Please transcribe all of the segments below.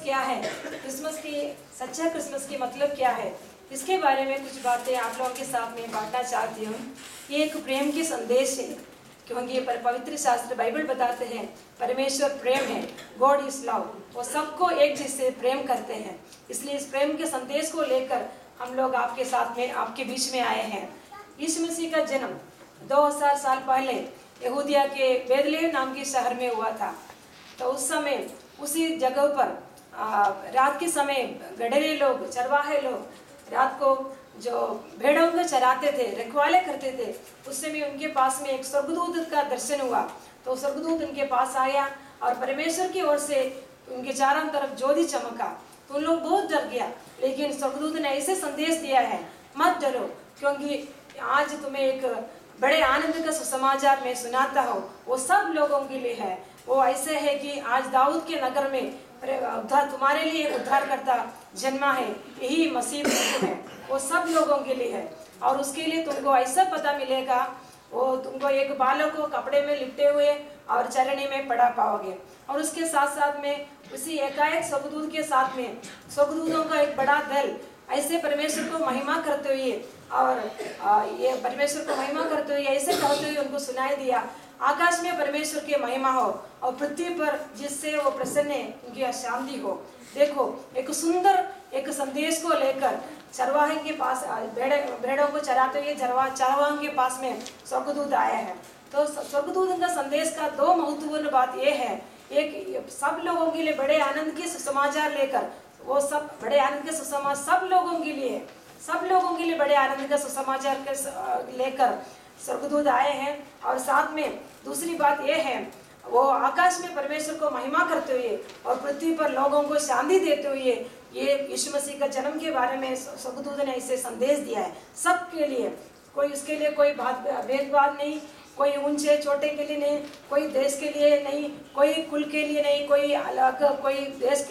क्या है, क्रिसमस की सच्चा क्रिसमस की मतलब क्या है, इसके बारे में कुछ बातें आप लोगों के साथ में बांटना चाहती हूँ। ये एक प्रेम की संदेश है, क्योंकि ये पवित्र शास्त्र बाइबल बताते हैं परमेश्वर प्रेम है, गॉड इज लव। वो सबको एक जैसे प्रेम करते हैं, इसलिए इस प्रेम के संदेश को लेकर हम लोग आपके साथ में, आपके बीच में आए हैं। यीशु मसीह का जन्म 2000 साल पहले यहूदिया के बेथलेहम नाम के शहर में हुआ था। तो उस समय उसी जगह पर रात के समय गडरे लोग, चरवाहे लोग रात को जो भेड़ों को चराते थे, रखवाले करते थे, उस समय उनके पास में एक स्वर्गदूत का दर्शन हुआ। तो स्वर्गदूत उनके पास आया और परमेश्वर की ओर से उनके चारों तरफ ज्योति चमका। तो उन लोग बहुत डर गया, लेकिन स्वर्गदूत ने ऐसे संदेश दिया है, मत डरो, क्योंकि आज तुम्हें एक बड़े आनंद का सुसमाचार मैं सुनाता हूँ, वो सब लोगों के लिए है। वो ऐसे है कि आज दाऊद के नगर में उद्धार, तुम्हारे लिए उद्धारकर्ता जन्मा है, यही मसीह है, वो सब लोगों के लिए है। और उसके लिए तुमको ऐसा पता मिलेगा, वो तुमको एक बालक को कपड़े में लिपटे हुए और चरणी में पड़ा पाओगे। और उसके साथ साथ में उसी एकाएक स्वर्गदूत के साथ में स्वर्गदूतों का एक बड़ा दल ऐसे परमेश्वर को महिमा करते हुए और ये परमेश्वर को महिमा करते हुए ऐसे कहते हुए उनको सुनाई दिया, आकाश में परमेश्वर की महिमा हो और पृथ्वी पर जिससे वो प्रसन्न है उनकी शांति हो। देखो, एक सुंदर एक संदेश को लेकर चरवाहे के पास, भेड़ों को चराते हुए चरवाहे के पास में स्वर्गदूत आया है। तो स्वर्गदूत का संदेश का दो महत्वपूर्ण बात यह है, एक सब लोगों के लिए बड़े आनंद के सुसमाचार लेकर, वो सब बड़े आनंद के सुसमाचार सब लोगों के लिए, सब लोगों के लिए बड़े आनंद का सुसमाचार लेकर स्वर्गदूत आए हैं। और साथ में दूसरी बात यह है, वो आकाश में परमेश्वर को महिमा करते हुए और पृथ्वी पर लोगों को शांति देते हुए ये यीशु मसीह का जन्म के बारे में स्वर्गदूत ने इसे संदेश दिया है सबके लिए। कोई उसके लिए कोई भेदभाव नहीं, कोई ऊंचे छोटे के लिए नहीं, कोई देश के लिए नहीं, कोई कुल के लिए नहीं, कोई अलग कोई देश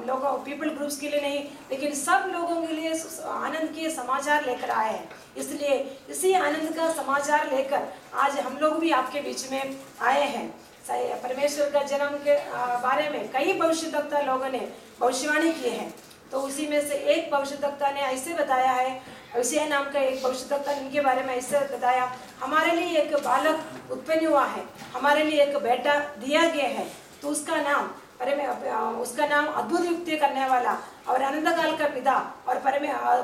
लोगों पीपल ग्रुप्स के लिए नहीं, लेकिन सब लोगों के लिए आनंद के समाचार लेकर आए हैं। इसलिए इसी आनंद का समाचार लेकर आज हम लोग भी आपके बीच में आए हैं। परमेश्वर का जन्म के बारे में कई भविष्यद्वक्ता लोगों ने भविष्यवाणी किए हैं। तो उसी में से एक भविष्यद्वक्ता ने ऐसे बताया है, होशिया नाम का एक भविष्यद्वक्ता ने इनके बारे में ऐसे बताया, हमारे लिए एक बालक उत्पन्न हुआ है, हमारे लिए एक बेटा दिया गया है, तो उसका नाम अद्भुत युक्ति करने वाला और अनंत काल का पिता और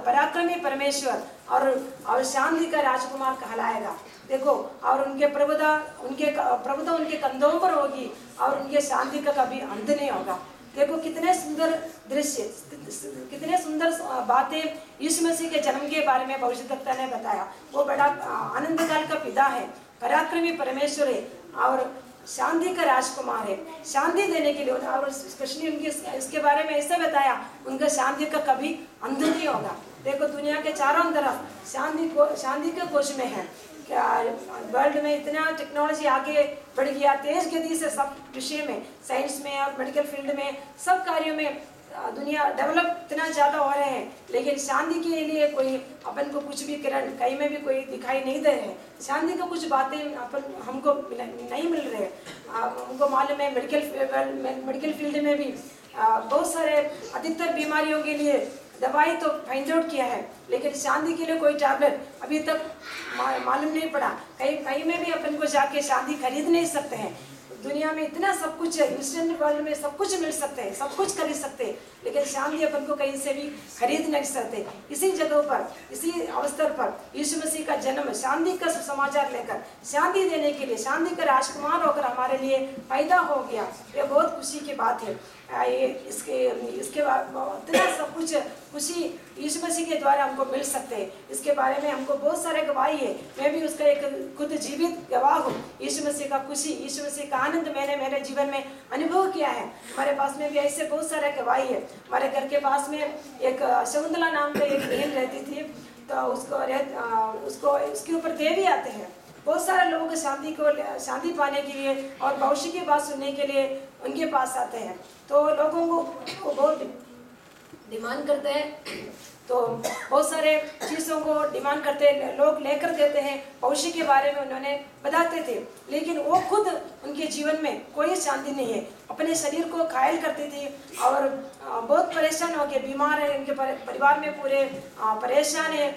पराक्रमी परमेश्वर और शांति का राजकुमार कहलाएगा। देखो, और उनके प्रभुता उनके कंधों पर होगी और उनके शांति का कभी अंत नहीं होगा। देखो, कितने सुंदर दृश्य, कितने सुंदर बातें यीशु मसीह के जन्म के बारे में भविष्यद्वक्ता ने बताया। वो बड़ा आनंद काल का पिता है, पराक्रमी परमेश्वर है और शांति का राजकुमार है, शांति देने के लिए। और स्पेशली उनके इसके बारे में ऐसा बताया, उनका शांति का कभी अंत नहीं होगा। देखो, दुनिया के चारों तरफ शांति के कोश में है। क्या वर्ल्ड में इतना टेक्नोलॉजी आगे बढ़ गया, तेज गति से सब विषय में, साइंस में और मेडिकल फील्ड में, सब कार्यों में दुनिया डेवलप इतना ज़्यादा हो रहे हैं, लेकिन शांति के लिए कोई अपन को कुछ भी किरण कहीं में भी कोई दिखाई नहीं दे रहे। शांति को कुछ बातें अपन हमको नहीं मिल रहे। हमको मालूम है मेडिकल फील्ड में भी बहुत सारे अधिकतर बीमारियों के लिए दवाई तो फाइंड आउट किया है, लेकिन शांति के लिए कोई टैबलेट अभी तक मालूम नहीं पड़ा। कहीं में भी अपन को जाके शांति खरीद नहीं सकते हैं। दुनिया में इतना सब कुछ है, इंस्टेंट वर्ल्ड में सब कुछ मिल सकते हैं, सब कुछ खरीद सकते हैं, लेकिन शांति अपन को कहीं से भी खरीद नहीं सकते। इसी जगह पर, इसी अवसर पर यीशु मसीह का जन्म शांति का समाचार लेकर, शांति देने के लिए, शांति का राजकुमार होकर हमारे लिए पैदा हो गया। ये बहुत खुशी की बात है। इसके बाद इतना सब कुछ खुशी यीशु मसीह के द्वारा हमको मिल सकते हैं। इसके बारे में हमको बहुत सारे गवाही है, मैं भी उसका एक खुद जीवित गवाह हूँ। यीशु मसीह का खुशी, यीशु मसीह का आनंद मैंने मेरे जीवन में अनुभव किया है। हमारे पास में भी ऐसे बहुत सारे गवाही है। हमारे घर के पास में एक शकुंतला नाम का एक बहन रहती थी, तो उसको उसके ऊपर देवी आते हैं। बहुत सारे लोग शांति पाने के लिए और भविष्य की बात सुनने के लिए उनके पास आते हैं। तो लोगों को बहुत डिमांड करते हैं तो बहुत सारे चीज़ों को डिमांड करते लोग लेकर देते हैं, भविष्य के बारे में उन्होंने बताते थे, लेकिन वो खुद उनके जीवन में कोई शांति नहीं है। अपने शरीर को घायल करती थी और बहुत परेशान हो गए, बीमार है, उनके परिवार में पूरे परेशान है,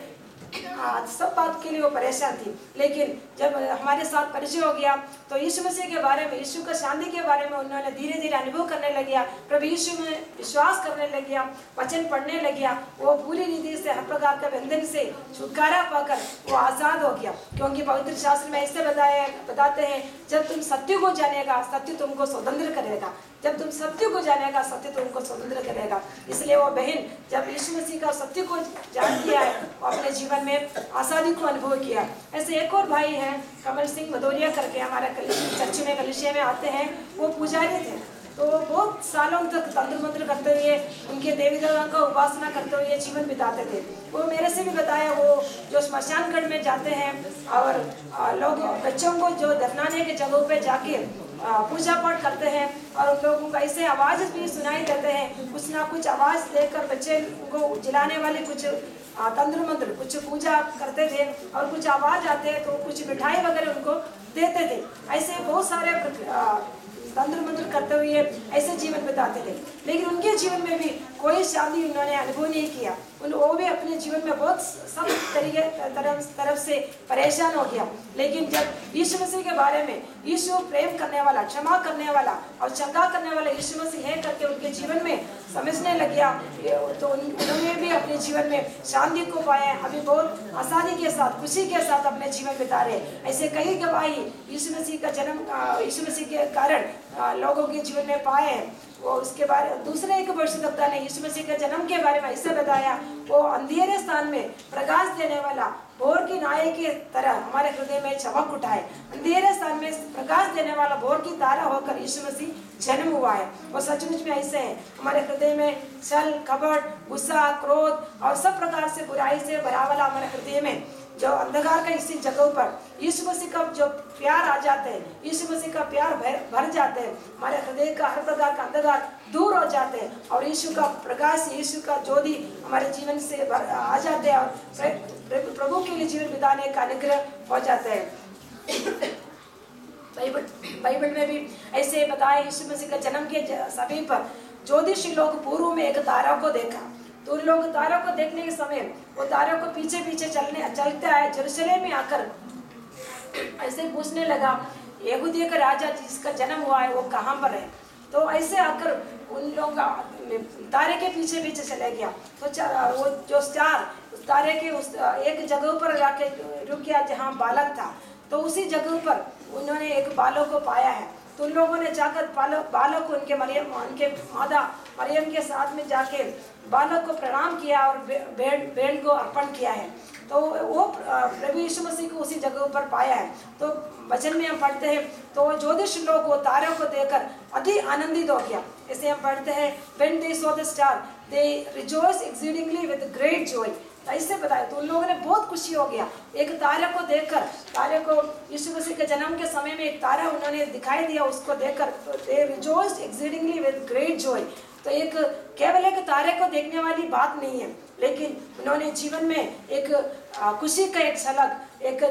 सब बात के लिए वो परेशान थी। लेकिन जब हमारे साथ परिचय हो गया तो यीशु मसीह के बारे में, यीशु का शांति के बारे में उन्होंने धीरे धीरे अनुभव करने लग गया, प्रभु यीशु में विश्वास करने लग गया, वचन पढ़ने लग गया। वो पूरी रीति से हर प्रकार का बंधन से छुटकारा पाकर वो आज़ाद हो गया, क्योंकि पवित्र शास्त्र में ऐसे बताते हैं, जब तुम सत्य को जानेगा सत्य तुमको स्वतंत्र करेगा, जब तुम सत्य को जानेगा सत्य तुमको स्वतंत्र करेगा। इसलिए वो बहन जब यीशु मसीह का सत्य को जान लिया है, वो अपने जीवन में आज़ादी को अनुभव किया। ऐसे एक और भाई हैं कमल सिंह भदौरिया करके, हमारे चर्च में कलिसिया में आते हैं, वो पुजारी थे। तो बहुत सालों तक तंत्र मंत्र करते हुए, उनके देवी देवता का उपासना करते हुए जीवन बिताते थे। वो मेरे से भी बताया, वो जो स्मशान घाट में जाते हैं और लोग बच्चों को जो दफनाने के जगहों पे जाके पूजा पाठ करते हैं और उन लोगों को ऐसे आवाज़ भी सुनाई देते हैं, कुछ ना कुछ आवाज़ देकर बच्चे को जिलाने वाले कुछ तंत्र मंत्र, कुछ पूजा करते थे और कुछ आवाज़ आते हैं तो कुछ मिठाई वगैरह उनको देते थे। ऐसे बहुत सारे तंत्र मंत्र करते हुए ऐसे जीवन बिताते थे, लेकिन उनके जीवन में भी कोई शांति उन्होंने अनुभव नहीं किया। वो भी अपने जीवन में बहुत सब तरीके तरफ से परेशान हो गया। लेकिन जब यीशु मसीह के बारे में, यीशु प्रेम करने वाला, क्षमा करने वाला और चंगा करने वाला यीशु मसीह है करके उनके जीवन में समझने लग गया, तो उन्होंने भी अपने जीवन में शांति को पाया। अभी बहुत आसानी के साथ, खुशी के साथ अपने जीवन बिता रहे। ऐसे कई गवाही यीशु मसीह का जन्म, यीशु मसीह के कारण लोगों के जीवन में पाए हैं। वो उसके बारे दूसरे एक भविष्यद्वक्ता ने यीशु मसीह के जन्म के बारे में ऐसे बताया, वो अंधेरे स्थान में प्रकाश देने वाला भोर की नाई की तरह हमारे हृदय में चमक उठा है। अंधेरे स्थान में प्रकाश देने वाला भोर की तारा होकर यीशु मसीह जन्म हुआ है। और सचमुच में ऐसे है, हमारे हृदय में छल, कपट, गुस्सा, क्रोध और सब प्रकार से बुराई से भरा वाला हमारे हृदय में जो अंधकार का इसी जगह पर यीशु मसीह का जो प्यार आ जाते हैं, यीशु मसीह का प्यार भर जाते हैं, हमारे हृदय का हर प्रकार का अंधकार दूर हो जाते हैं और यीशु का प्रकाश, यीशु का ज्योति हमारे जीवन से आ जाते हैं और प्रभु के लिए जीवन बिताने का अनुग्रह हो जाता है। बाइबल में भी ऐसे बताया, यीशु मसीह का जन्म के समय पर ज्योतिषी लोग पूर्व में एक तारा को देखा, तो उन लोग तारों को देखने के समय वो तारों को पीछे पीछे चलते आए, यरूशलेम में आकर ऐसे पूछने लगा, यहूदियों का राजा जिसका जन्म हुआ है वो कहाँ पर है। तो ऐसे आकर उन लोग तारे के पीछे पीछे चले गया। तो वो जो स्टार उस तारे के उस एक जगह पर जाके रुक गया जहाँ बालक था, तो उसी जगह पर उन्होंने एक बालक को पाया है। तो उन लोगों ने जाकर बालक को उनके माता मरियम के साथ में जाके बालक को प्रणाम किया और भेंट को अर्पण किया है। तो वो प्रभु यीशु मसीह को उसी जगह पर पाया है। तो वचन में हम पढ़ते हैं, तो ज्योतिष लोग वो तारों को देखकर अति आनंदित हो गया। इसे हम पढ़ते हैं, when they saw the star they rejoiced exceedingly with great joy। ऐसे बताया, तो उन लोगों ने बहुत खुशी हो गया एक तारे को देखकर। तारे को यीशु मसीह के जन्म के समय में एक तारा उन्होंने दिखाई दिया, उसको देखकर they rejoiced exceedingly with great joy। तो एक केवल एक तारे को देखने वाली बात नहीं है, लेकिन उन्होंने जीवन में एक खुशी का एक झलक, एक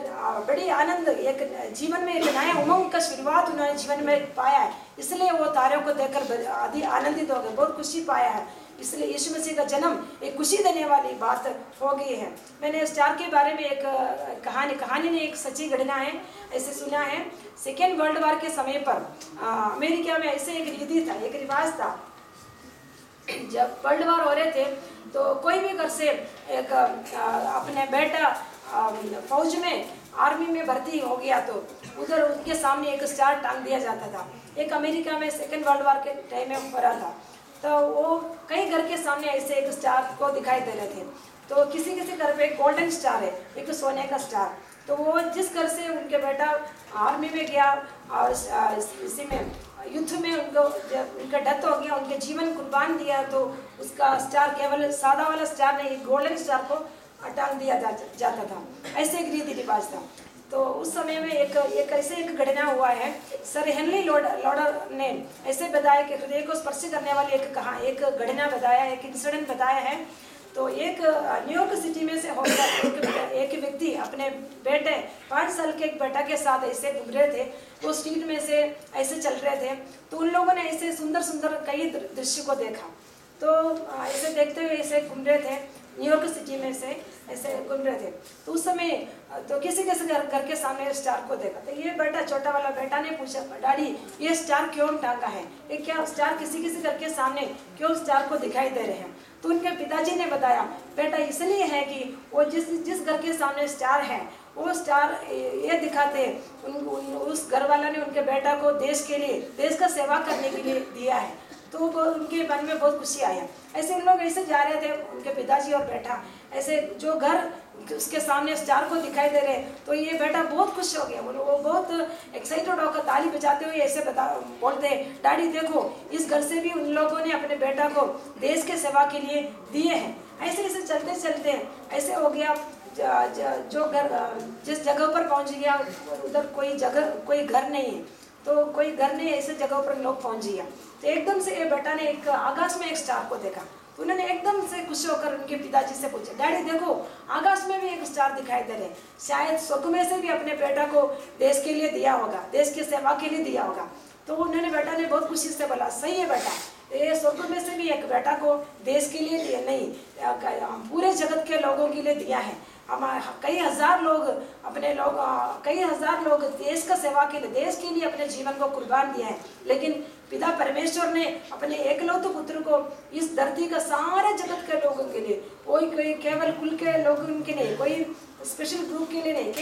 बड़ी आनंद, एक जीवन में एक नया उमंग का शुरुआत उन्होंने जीवन में पाया है। इसलिए वो तारों को देखकर अति आनंदित हो गए, बहुत खुशी पाया है। इसलिए यीशु मसीह का जन्म एक खुशी देने वाली बात हो गई है। मैंने स्टार के बारे में एक कहानी ने एक सच्ची घटना है, ऐसे सुना है। सेकेंड वर्ल्ड वॉर के समय पर अमेरिका में ऐसे एक रीति था, एक रिवाज था, जब वर्ल्ड वॉर हो रहे थे तो कोई भी घर से एक अपने बेटा फौज में, आर्मी में भर्ती हो गया तो उधर उनके सामने एक स्टार टांग दिया जाता था। एक अमेरिका में सेकेंड वर्ल्ड वॉर के टाइम में हो रहा था, तो वो कई घर के सामने ऐसे एक स्टार को दिखाई दे रहे थे। तो किसी किसी घर पे एक गोल्डन स्टार है, एक सोने का स्टार। तो वो जिस घर से उनके बेटा आर्मी में गया और इसी में युद्ध में उनका डेथ हो गया, उनके जीवन कुर्बान दिया, तो उसका स्टार केवल सादा वाला स्टार नहीं, गोल्डन स्टार को टांग दिया जाता था। ऐसे एक रीति रिवाज था। तो उस समय में एक ऐसे एक घटना हुआ है। सर हेनरी लॉडर ने ऐसे बताया कि हृदय को स्पर्श करने वाली एक घटना बताया है, एक इंसिडेंट बताया है। तो एक न्यूयॉर्क सिटी में से होकर एक व्यक्ति अपने बेटे 5 साल के एक बेटा के साथ ऐसे घूम रहे थे। वो स्ट्रीट में से ऐसे चल रहे थे, तो उन लोगों ने ऐसे सुंदर सुंदर कई दृश्य को देखा। तो ऐसे देखते हुए ऐसे घूम रहे थे, न्यूयॉर्क सिटी में से ऐसे घूम रहे थे। तो उस समय तो किसी घर के सामने स्टार को देखा। तो ये बेटा, छोटा वाला बेटा ने पूछा, डैडी ये स्टार क्यों टांगा है? ये क्या स्टार किसी घर के सामने क्यों स्टार को दिखाई दे रहे हैं? तो उनके पिताजी ने बताया, बेटा इसलिए है कि वो जिस घर के सामने स्टार है, वो स्टार ये दिखाते उस घर वाला ने उनके बेटा को देश के लिए, देश का सेवा करने के लिए दिया है। तो वो उनके मन में बहुत खुशी आया। ऐसे उन लोग ऐसे जा रहे थे, उनके पिताजी और बेटा, ऐसे जो घर उसके सामने स्टार को दिखाई दे रहे, तो ये बेटा बहुत खुश हो गया। वो बहुत एक्साइटेड होकर ताली बजाते हुए ऐसे बोलते, डैडी देखो इस घर से भी उन लोगों ने अपने बेटा को देश के सेवा के लिए दिए हैं। ऐसे ऐसे चलते चलते ऐसे हो गया, जो घर जिस जगह पर पहुंच गया उधर कोई घर नहीं है। तो कोई घर नहीं, ऐसे जगह पर लोग पहुंच गया। तो एकदम से ये बेटा ने एक आकाश में एक स्टार को देखा। तो उन्होंने एकदम से खुश होकर उनके पिताजी से पूछा, डैडी देखो आकाश में भी एक स्टार दिखाई दे रहे, शायद स्वर्ग में से भी अपने बेटा को देश के लिए दिया होगा, देश की सेवा के लिए दिया होगा। तो उन्होंने, बेटा ने बहुत खुशी से बोला, सही है बेटा, ये स्वर्ग में से भी एक बेटा को देश के लिए दिया नहीं, पूरे जगत के लोगों के लिए दिया है। कई हजार लोग देश का सेवा के लिए, देश के लिए अपने जीवन को कुर्बान दिया है। लेकिन पिता परमेश्वर ने अपने एकलौते पुत्र को इस धरती का सारे जगत के लोगों के लिए, कोई केवल कुल के लोगों के नहीं, कोई स्पेशल ग्रुप के लिए नहीं,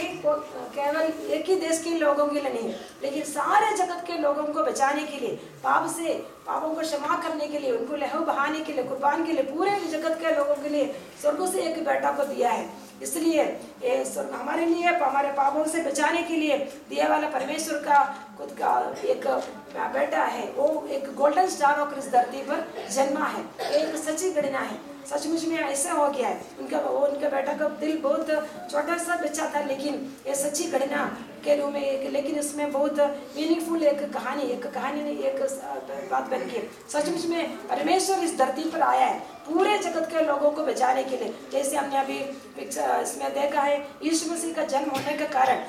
केवल एक ही देश के लोगों के लिए नहीं, लेकिन सारे जगत के लोगों को बचाने के लिए, पापों को क्षमा करने के लिए, उनको लहू बहाने के लिए, कुर्बान के लिए, पूरे जगत के लोगों के लिए स्वर्ग से एक बेटा को दिया है। इसलिए हमारे लिए, हमारे पापों से बचाने के लिए दिया वाला परमेश्वर का खुद का एक बेटा है। वो एक गोल्डन स्टार होकर इस धरती पर जन्मा है। एक सच्ची घटना है, सचमुच में ऐसा हो गया है। उनका बेटा का दिल बहुत छोटा सा बच्चा था, लेकिन ये सच्ची घटना के रूप में, लेकिन इसमें बहुत मीनिंगफुल एक कहानी नहीं, एक बात बन के सचमुच में परमेश्वर इस धरती पर आया है पूरे जगत के लोगों को बचाने के लिए। जैसे हमने अभी इसमें देखा है, यीशु मसीह का जन्म होने के कारण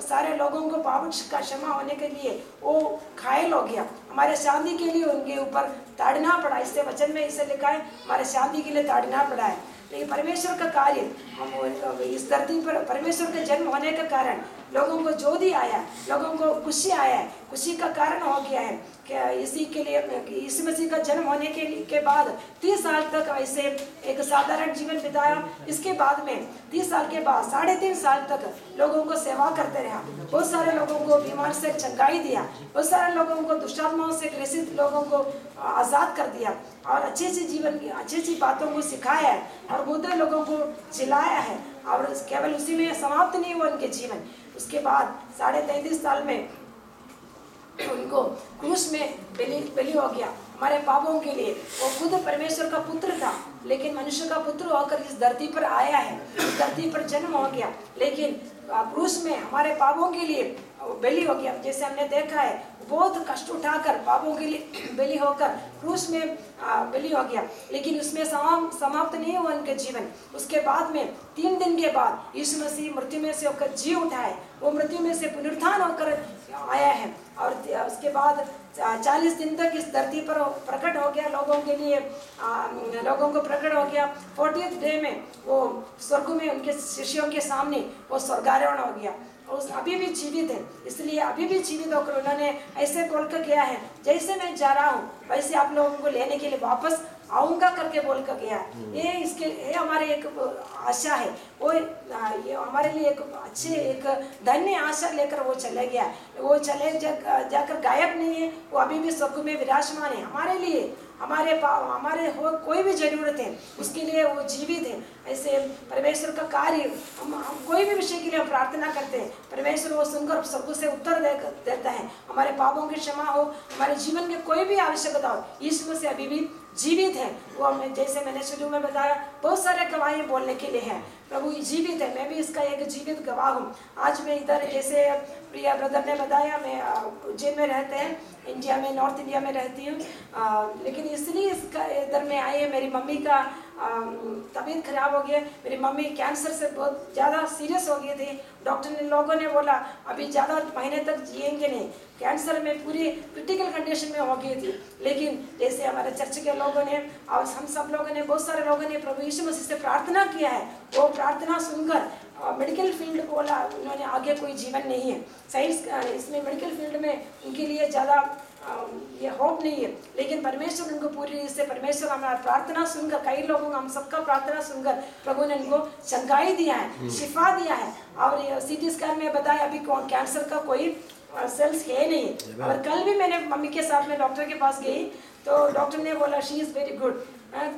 सारे लोगों को पाप का क्षमा होने के लिए वो घायल हो गया। हमारे शादी के लिए उनके ऊपर ताड़ना पड़ा, इससे वचन में इसे लिखा है, हमारे शादी के लिए ताड़ना पड़ा है। लेकिन परमेश्वर का कार्य, हम इस धरती पर परमेश्वर के जन्म होने के कारण लोगों को ज्योति आया, लोगों को खुशी आया है, खुशी का कारण हो गया है कि इसी के लिए, यीशु मसीह का जन्म होने के बाद 30 साल तक ऐसे एक साधारण जीवन बिताया। इसके बाद में 30 साल के बाद 3.5 साल तक लोगों को सेवा करते रहा। बहुत सारे लोगों को बीमार से चंगाई दिया, बहुत सारे लोगों को दुष्टात्माओं से ग्रसित लोगों को आज़ाद कर दिया, और अच्छे से जीवन की अच्छी बातों को सिखाया है, और मुद्दे लोगों को जिलाया है। और केवल उसी में समाप्त नहीं हुआ उनके जीवन। उसके बाद 33.5 साल में उनको क्रूस में बलि हो गया हमारे पापों के लिए। वो खुद परमेश्वर का पुत्र था, लेकिन मनुष्य का पुत्र होकर इस धरती पर आया है, इस धरती पर जन्म हो गया, लेकिन क्रूस में हमारे पापों के लिए बलि हो गया। जैसे हमने देखा है, बहुत कष्ट उठाकर पापों के लिए बलि होकर क्रूस में बलि हो गया, लेकिन उसमें समाप्त नहीं हुआ उनके जीवन। उसके बाद में 3 दिन के बाद यीशु मसीह मृत्यु में से होकर जी उठा है, वो मृत्यु में से पुनरुत्थान होकर आया है, और उसके बाद 40 दिन तक इस धरती पर प्रकट हो गया लोगों के लिए, लोगों को प्रकट हो गया। 40th डे में वो स्वर्ग में उनके शिष्यों के सामने वो स्वर्गारोहण हो गया। अभी भी जीवित है, इसलिए अभी भी जीवित होकर उन्होंने ऐसे बोल कर गया है, जैसे मैं जा रहा हूँ वैसे आप लोगों को लेने के लिए वापस आऊँगा करके बोल कर गया। ये हमारे एक आशा है, वो ये हमारे लिए एक अच्छे एक धन्य आशा लेकर वो चले गया। वो जाकर गायब नहीं है, वो अभी भी स्वर्ग में विराजमान है। हमारे लिए हमारे हो कोई भी जरूरत है उसके लिए वो जीवित है। ऐसे परमेश्वर का कार्य, हम कोई भी विषय के लिए हम प्रार्थना करते हैं, परमेश्वर वो सुनकर स्वर्ग से उत्तर देता है। हमारे पापों की क्षमा हो, हमारे जीवन में कोई भी आवश्यकता हो, यीशु मसीह अभी भी जीवित है। वो हमें, जैसे मैंने शुरू में बताया, बहुत सारे गवाही बोलने के लिए है। प्रभु जीवित है, मैं भी इसका एक जीवित गवाह हूँ। आज मैं इधर, जैसे प्रिया ब्रदर ने बताया, मैं उज्जैन में रहते हैं, इंडिया में, नॉर्थ इंडिया में रहती हूँ, लेकिन इसलिए इसका इधर में आई है। मेरी मम्मी का तबीयत खराब हो गई, मेरी मम्मी कैंसर से बहुत ज़्यादा सीरियस हो गई थी। डॉक्टर ने लोगों ने बोला अभी ज़्यादा महीने तक जिएंगे नहीं, कैंसर में पूरी क्रिटिकल कंडीशन में हो गई थी। लेकिन जैसे हमारे चर्च के लोगों ने और हम सब लोगों ने, बहुत सारे लोगों ने प्रभु यीशु मसीह से प्रार्थना किया है। वो प्रार्थना सुनकर मेडिकल फील्ड बोला उन्होंने आगे कोई जीवन नहीं है, साइंस इसमें मेडिकल फील्ड में उनके लिए ज़्यादा ये होप नहीं है। लेकिन परमेश्वर उनको पूरी रीति से, परमेश्वर हमारा प्रार्थना सुनकर, कई लोगों को हम सबका प्रार्थना सुनकर प्रभु ने उनको चंगाई दिया है, शिफा दिया है। और सीटी स्कैन में बताया अभी कैंसर का कोई सेल्स है नहीं। और कल भी मैंने मम्मी के साथ में डॉक्टर के पास गई तो डॉक्टर ने बोला शी इज़ वेरी गुड,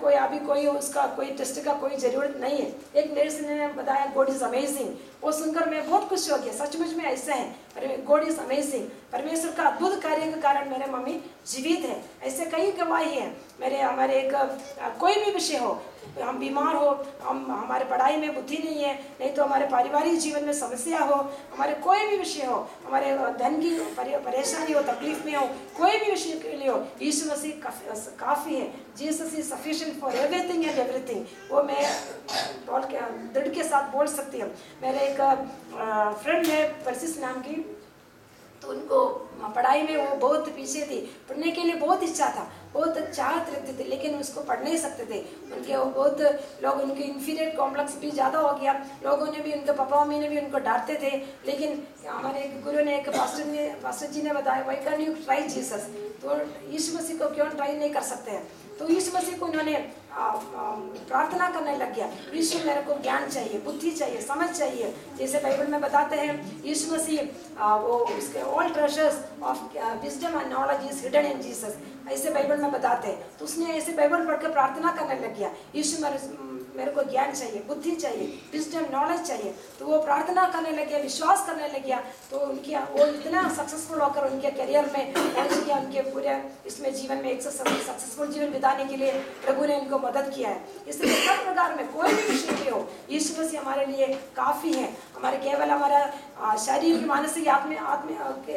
कोई अभी कोई उसका कोई टेस्ट का कोई ज़रूरत नहीं है। एक नर्स ने बताया गॉड इज़ अमेजिंग, वो सुनकर मैं बहुत खुश हो गया। सचमुच में ऐसा है, गॉड इज़ अमेजिंग, परमेश्वर का अद्भुत कार्य के कारण मेरे मम्मी जीवित है। ऐसे कई गवाही है मेरे, हमारे एक कोई भी विषय हो, हम बीमार हो, हम हमारे पढ़ाई में बुद्धि नहीं है, नहीं तो हमारे पारिवारिक जीवन में समस्या हो, हमारे कोई भी विषय हो, हमारे धन की परेशानी हो, तकलीफ में हो, कोई भी विषय के लिए हो, यीशु मसीह काफ़ी है। Jesus is sufficient for everything and everything, वो मैं बोल के दृढ़ के साथ बोल सकती हूँ। मेरे एक फ्रेंड है परसिस नाम की, तो उनको पढ़ाई में वो बहुत पीछे थी, पढ़ने के लिए बहुत इच्छा था, बहुत चाहत रखते थे, लेकिन उसको पढ़ नहीं सकते थे। उनके वो बहुत लोग, उनके इन्फीरियर कॉम्प्लेक्स भी ज़्यादा हो गया, लोगों ने भी, उनके पापा मम्मी ने भी उनको डांटते थे। लेकिन हमारे एक गुरु ने, एक पास्टर जी ने बताया why can you try Jesus, तो यीशु मसीह को क्यों ट्राई नहीं कर सकते हैं। तो यीशु मसीह को उन्होंने प्रार्थना करने लग गया, यीशु मेरे को ज्ञान चाहिए, बुद्धि चाहिए, समझ चाहिए। जैसे बाइबल में बताते हैं यीशु मसीह वो उसके all treasures of wisdom and knowledge is hidden in Jesus, ऐसे बाइबल में बताते हैं। तो उसने ऐसे बाइबल पढ़ के प्रार्थना करने लग गया, यीशु मेरे को ज्ञान चाहिए, बुद्धि चाहिए, विजडम नॉलेज चाहिए। तो वो प्रार्थना करने लग गया, विश्वास करने लग गया। तो उनकी वो इतना सक्सेसफुल होकर उनके करियर में पहुंच गया, उनके पूरे इसमें जीवन में एक सक्सेसफुल जीवन बिताने के लिए प्रभु ने उनको मदद किया है। इसलिए हर प्रकार में कोई भी विषय हो, यीशु मसीह हमारे लिए काफ़ी है। हमारे केवल हमारा शरीर, मानसिक,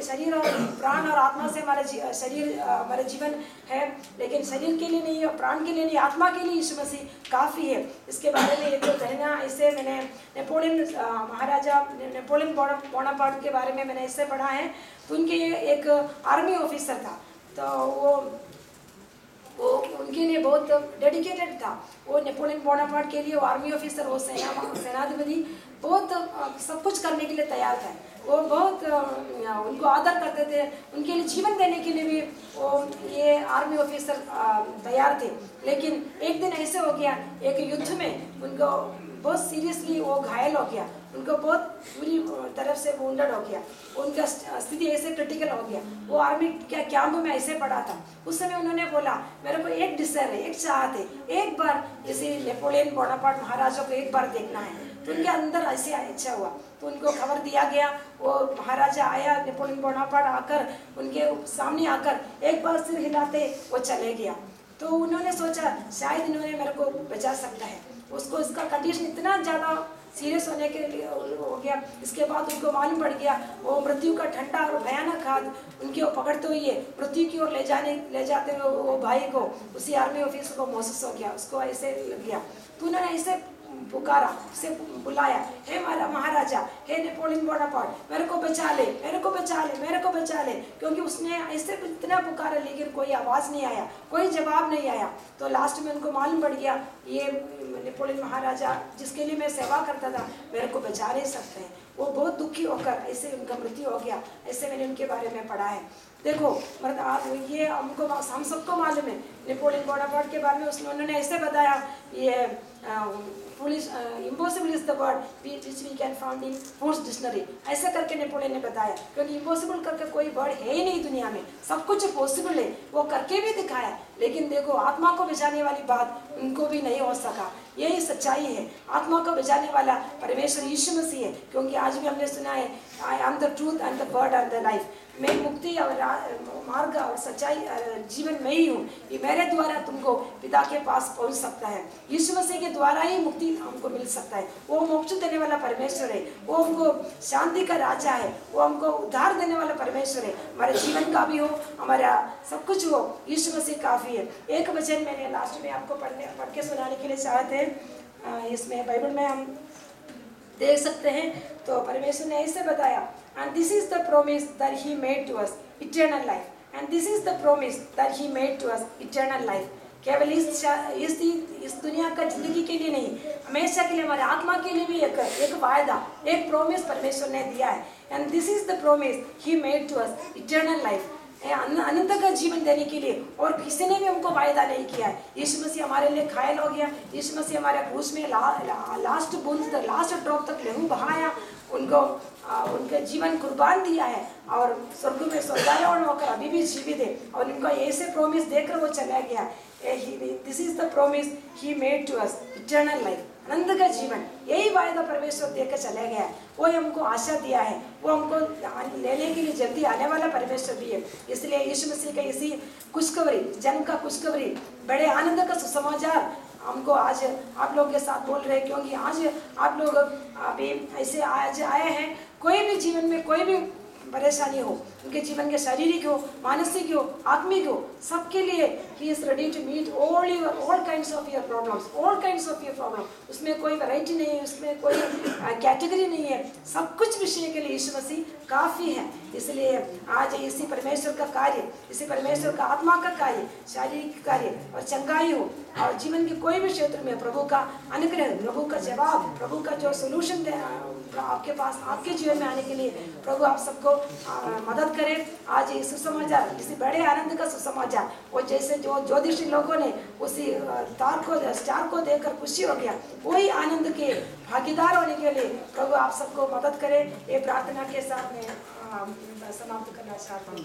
शरीर और प्राण और आत्मा से हमारा शरीर हमारा जीवन है, लेकिन शरीर के लिए नहीं है, प्राण के लिए नहीं, आत्मा के लिए यीशु मसीह काफ़ी है। इसके बारे में एक तो कहना, ऐसे मैंने नेपोलियन महाराजा नेपोलियन बोनापार्ट के बारे में मैंने इससे पढ़ा है। तो उनके एक आर्मी ऑफिसर था, तो वो उनके लिए बहुत डेडिकेटेड था। वो नेपोलियन बोनापार्ट के लिए वो आर्मी ऑफिसर, वो सेनाधिपति बहुत सब कुछ करने के लिए तैयार था। वो बहुत उनको आदर करते थे, उनके लिए जीवन देने के लिए भी वो ये आर्मी ऑफिसर तैयार थे। लेकिन एक दिन ऐसे हो गया, एक युद्ध में उनको बहुत सीरियसली वो घायल हो गया, उनको बहुत पूरी तरफ से वुंडेड हो गया, उनका स्थिति ऐसे क्रिटिकल हो गया। वो आर्मी क्या कैंप में ऐसे पड़ा था। उस समय उन्होंने बोला मेरे को एक डिजायर है, एक चाहत है, एक बार जैसे नेपोलियन बोनापार्ट महाराजा को एक बार देखना है। तो उनके अंदर ऐसे इच्छा हुआ, तो उनको खबर दिया गया। वो महाराजा आया, नेपोलियन बोनापार्ट आकर उनके सामने आकर एक बार सिर हिलाते वो चले गया। तो उन्होंने सोचा शायद इन्होंने मेरे को बचा सकता है। उसको इसका कंडीशन इतना ज़्यादा सीरियस होने के लिए हो गया। इसके बाद उनको मालूम पड़ गया वो मृत्यु का ठंडा और भयानक हाथ उनके वो पकड़ते हुए मृत्यु की ओर ले जाते हुए वो भाई को, उसी आर्मी ऑफिसर को महसूस हो गया, उसको ऐसे लग गया। तो उन्होंने ऐसे पुकारा, उसे बुलाया, हे महाराजा, हे नेपोलियन बोनापार्ट, मेरे को बचा ले, मेरे को बचा ले, मेरे को बचा ले। क्योंकि उसने ऐसे इतना पुकारा, लेकिन कोई आवाज़ नहीं आया, कोई जवाब नहीं आया। तो लास्ट में उनको मालूम पड़ गया ये नेपोलियन महाराजा जिसके लिए मैं सेवा करता था मेरे को बचा नहीं सकते हैं। वो बहुत दुखी होकर ऐसे उनका मृत्यु हो गया। ऐसे मैंने उनके बारे में पढ़ा है। देखो मतलब आप ये हमको, हम सबको मालूम है नेपोलियन बोनापार्ट के बारे में। उन्होंने ऐसे बताया, ये impossible is the word which we can found in fools dictionary, ऐसा करके नेपोलियन ने बताया। क्योंकि इम्पॉसिबल करके कोई वर्ड है ही नहीं दुनिया में, सब कुछ पॉसिबल है, वो करके भी दिखाया। लेकिन देखो आत्मा को बचाने वाली बात उनको भी नहीं हो सका। यही सच्चाई है। आत्मा को बचाने वाला परमेश्वर यीशु मसीह है, क्योंकि आज भी हमने सुना है I am the truth and the word and the life. मैं मुक्ति और मार्ग और सच्चाई जीवन में ही हूँ। ये मेरे द्वारा तुमको पिता के पास पहुँच सकता है। यीशु मसीह के द्वारा ही मुक्ति हमको मिल सकता है। वो मोक्ष देने वाला परमेश्वर है, वो हमको शांति का राजा है, वो हमको उद्धार देने वाला परमेश्वर है। हमारे जीवन का भी हो, हमारा सब कुछ हो, यीशु मसीह काफ़ी है। एक वचन मैंने लास्ट में आपको पढ़ के सुनाने के लिए चाहते हैं। इसमें बाइबल में हम देख सकते हैं, तो परमेश्वर ने ऐसे बताया, and this is the promise that he made to us, eternal life, and this is the promise that he made to us, eternal life। केवल इस दुनिया का जिंदगी के लिए नहीं, हमेशा के लिए, हमारे आत्मा के लिए भी एक वायदा, एक प्रोमिस परमेश्वर ने दिया है। and this is the promise he made to us, eternal life, अनंत का जीवन देने के लिए। और किसी ने भी हमको वायदा नहीं किया है। यीशु मसीह हमारे लिए घायल हो गया, यीशु मसीह हमारे क्रूस में लास्ट बूंद तक, लास्ट ड्रॉप तक लहू बहाया, उनको उनका जीवन कुर्बान दिया है, और स्वर्ग में स्वर्गारोहण होकर अभी भी जीवित है, और उनको ऐसे प्रोमिस देकर वो चला गया। This is the promise he made to us, eternal life, अनंत का जीवन। यही वायदा परमेश्वर देकर चला गया है, वो हमको आशा दिया है, वो हमको लेने के लिए जल्दी आने वाला परमेश्वर भी है। इसलिए यीशु मसीह का इसी खुशखबरी, जन्म का खुशखबरी, बड़े आनंद का सुसमाचार हमको आज आप लोग के साथ बोल रहे हैं, क्योंकि आज आप लोग अभी ऐसे आज आए हैं। कोई भी जीवन में कोई भी परेशानी हो, उनके जीवन के शारीरिक हो, मानसिक हो, आत्मिक हो, सबके लिए he is ready to meet all kinds of your problems, all kinds of your problem. उसमें कोई वैरायटी नहीं है, उसमें कोई कैटेगरी नहीं है, सब कुछ विषय के लिए यीशु मसीह काफ़ी है। इसलिए आज इसी परमेश्वर का कार्य, इसी परमेश्वर का आत्मा का कार्य, शारीरिक कार्य और चंगाई हो, और जीवन के कोई भी क्षेत्र में प्रभु का अनुग्रह, प्रभु का जवाब, प्रभु का जो सोल्यूशन आपके पास, आपके जीवन में आने के लिए प्रभु आप सबको मदद करे। आज ये सुसमाचार, इसी बड़े आनंद का सुसमाचार, वो जैसे जो ज्योतिषी लोगों ने उसी स्टार को देखकर खुशी हो गया, वही आनंद के भागीदार होने के लिए प्रभु आप सबको मदद करे। ये प्रार्थना के साथ में समाप्त करना चाहता हूँ।